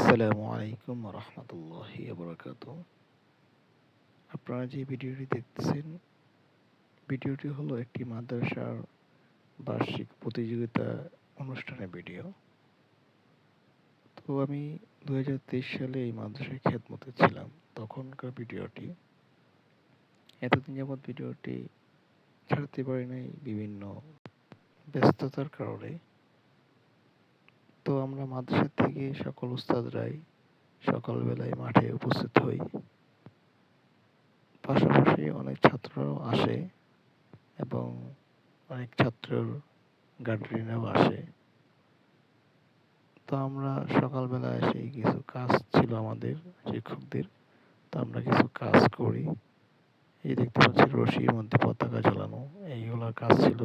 আসসালামু আলাইকুম রহমতুল্লাহি বারাকাত। আপনারা যে ভিডিওটি দেখতেছেন, ভিডিওটি হলো একটি মাদ্রাসার বার্ষিক প্রতিযোগিতা অনুষ্ঠানের ভিডিও। তো আমি 2023 সালে এই মাদ্রাসায় খেদমতে ছিলাম, তখনকার ভিডিওটি। এতদিন যাবৎ ভিডিওটি ছাড়তে পারি নাই বিভিন্ন ব্যস্ততার কারণে। তো আমরা মাদ্রাসা থেকে সকল উস্তাদরাই সকালবেলায় মাঠে উপস্থিত হই, পাশাপাশি অনেক ছাত্ররাও আসে এবং অনেক ছাত্রর গার্ডিয়ানরাও আসে। তো আমরা সকালবেলা এসেই কিছু কাজ ছিল আমাদের শিক্ষকদের, তো আমরা কিছু কাজ করি। এই দেখতে পাচ্ছি রশির মধ্যে পতাকা ঝোলানো, এইগুলোর কাজ ছিল।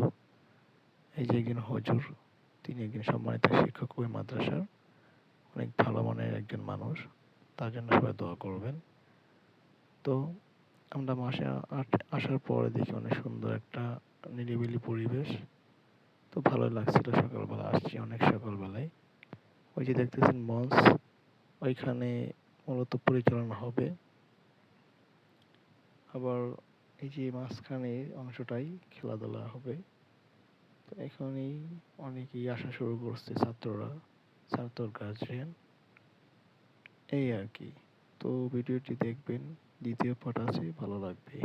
এই যে একজন হুজুর, তিনি একজন সম্মানিত শিক্ষক ওই মাদ্রাসার, অনেক ভালো মানের একজন মানুষ, তার জন্য সবাই দোয়া করবেন। তো আমরা মাসে আসার পরে দেখি অনেক সুন্দর একটা নিরিবিলি পরিবেশ। তো ভালো লাগছিল, সকালবেলা আসছি অনেক সকালবেলায়। ওই যে দেখতেছেন মঞ্চ, ওইখানে মূলত পরিচালনা হবে। আবার এই যে মাঝখানে অংশটাই খেলাধুলা হবে। তো এখানেই অনেকেই আসা শুরু করছে, ছাত্ররা, ছাত্র গার্জিয়ান, এই আর কি। তো ভিডিওটি দেখবেন, দ্বিতীয় পার্ট আছে, ভালো লাগবে।